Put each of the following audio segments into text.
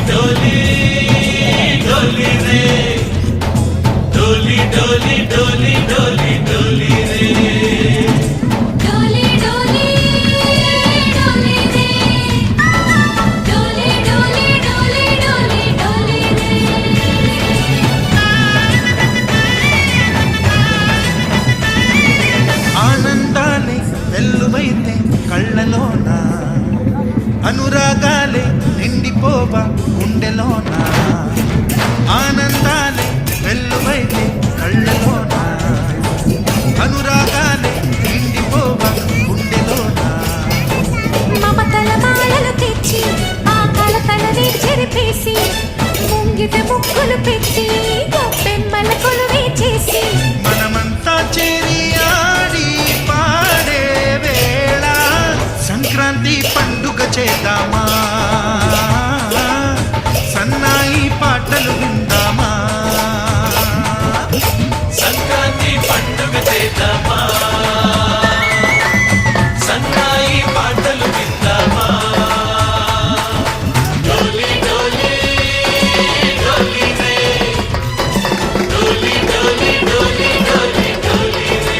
डोली डोली रे डोली डोली डोली डोली डोली रे डोली डोली डोली रे डोली डोली डोली डोली डोली रे ఆనందాలే వెల్లువైతే కళ్ళలోన అనురాగాలే నిండిపోవా గుండెలోన ఆనందాలే వెల్లువైతే కళ్ళలోన అనురాగాలే నిండిపోవా గుండెలోన మమతల మాలలు తెచ్చి ఆ కలతలని చెరిపేసి ముంగిట ముక్కులు పెట్టి గొప్పెమ్మల కొలువే చేసి మనమంతా చేరి ఆడి పాడే వేళ సంక్రాంతి పండుగ చేద్దామా సన్నాయి పాటలు విందామా సంక్రాంతి పండుగ చేద్దామా సన్నాయి పాటలు విందామా డోలి డోలి డోలి రే డోలి డోలి డోలి డోలి డోలి రే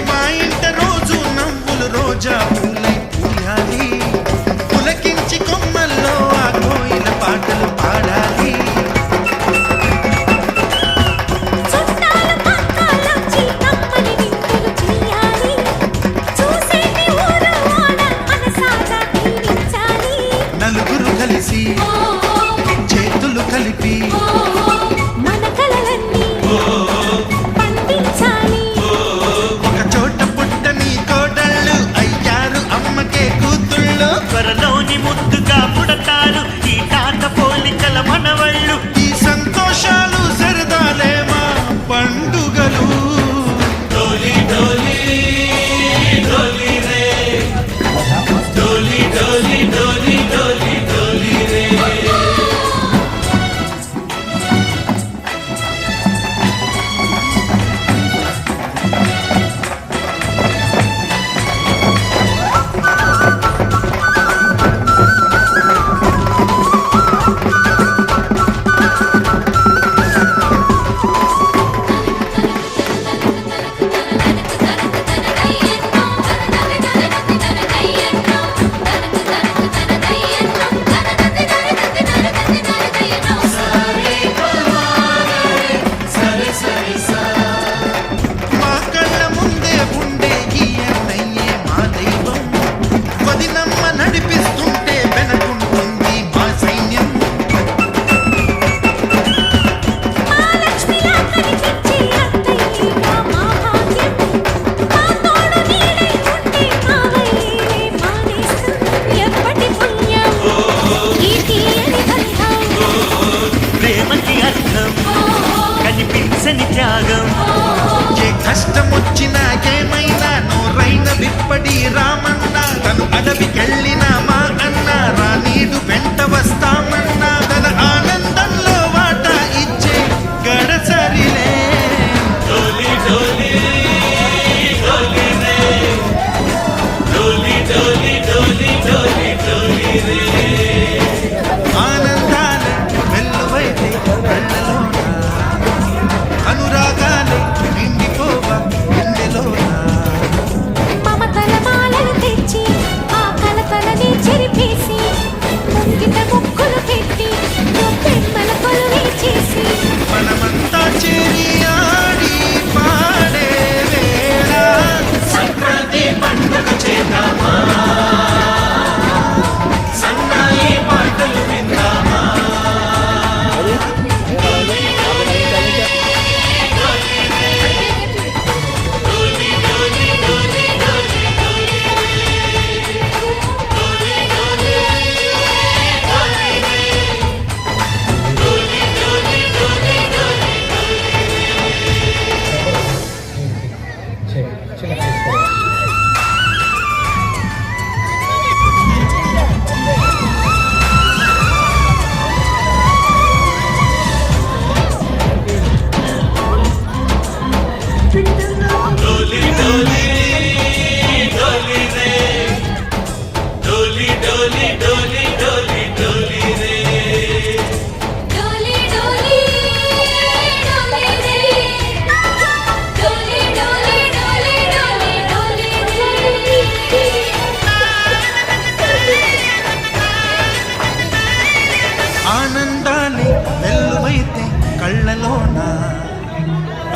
మా ఇంట రోజు నవ్వులు రోజా పూలై పూయాలి పులకించి కొమ్మల్లో ఆ కోయిల పాటలు పాడాలి చుట్టాలు పక్కాలొచ్చి కమ్మని విందులు చెయ్యాలి చూసేటి ఊరు వాడ మనసారా దీవించాలి నలుగురు కలిసి చేతులు కలిపి మన కలలన్నీ పండించాలి ఒక చోట పుట్టని కోడళ్ళు అయ్యారు అమ్మకే కూతుళ్ళు త్వరలోని ముద్దుగా పుడతారు ఈ తాత పోలికల మనవళ్ళు ఈ సంతోషాలు సరదాలే మా పండుగలు डोली डोली डोली रे डोली डोली डोली डोली डोली रे మా కళ్ళ ముందే ఉండే ఈ అన్నయ్యే మా దైవం వదినమ్మ నడిపిస్తుంటే వెనకుంటుంది మా సైన్యం మహాలక్ష్మిలా కనిపించే అత్తయ్యేగా మా భాగ్యం మా తోడు నీడై ఉంటే కావయ్యే మా నేస్తం ఎప్పటి పుణ్యం ఈ తీయని బంధం ప్రేమకి అర్థం కనిపించని త్యాగం ఏ కష్టం వచ్చినా ఏమైనా నోరైన విప్పడి రామన్న తను అడవికెళ్ళిన మా అన్న రానీడు వెంట వస్తామన్నా తన ఆనందంలో వాటా ఇచ్చే గడసరిలే डोली डोली डोली रे डोली डोली डोली डोली डोली रे ఆనందాలే వెల్లువైతే కళ్ళలోన అనురాగాలే నిండిపోవా గుండెలోన మమతల మాలలు తెచ్చి ఆ కలతలని చెరిపేసి ముంగిట ముక్కులు పెట్టి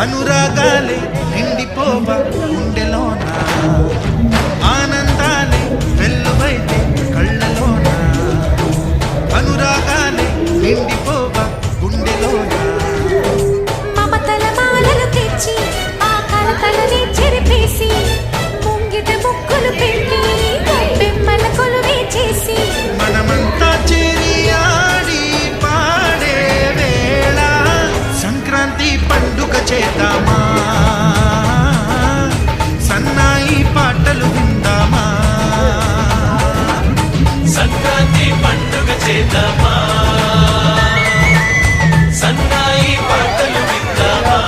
అనురాగాలే నిండిపోవ గుండెలోన ఆనందాలే వెల్లువైతే కళ్ళలోన అనురాగాలే నిండిపోవ గుండెలోన మమతల మాలలు తెచ్చి ఆ కలతలని చెరిపేసి ముంగిట ముక్కులు పెట్టి బెమ్మల కొలువే చేసి మనమంతా చేరి ఆడి పాడే వేళ సంక్రాంతి పండుగ చేద్దామా సన్నాయి పాటలు విందామా సంక్రాంతి పండుగ చేద్దామా సన్నాయి పాటలు విందామా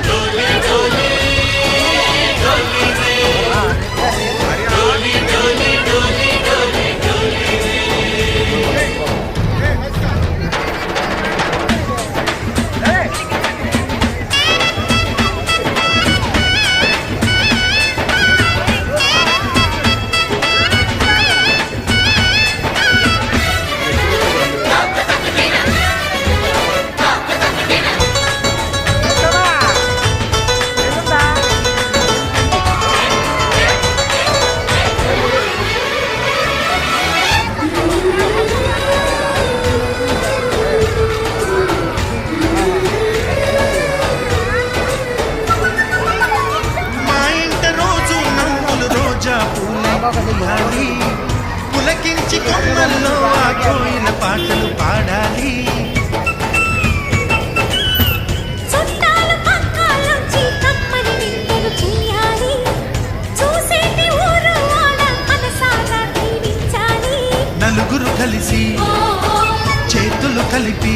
డోలి డోలి డోలి రే డోలి డోలి డోలి డోలి డోలి రే మా ఇంట రోజు నవ్వులు రోజా పూలే పులకించి కొమ్మల్లో ఆ కోయిల పాటలు పాడాలి చుట్టాలు పక్కాలొచ్చి కమ్మని విందులు చేయాలి చూసేటి ఊరు వాడ మనసారా దీవించాలి నలుగురు కలిసి చేతులు కలిపి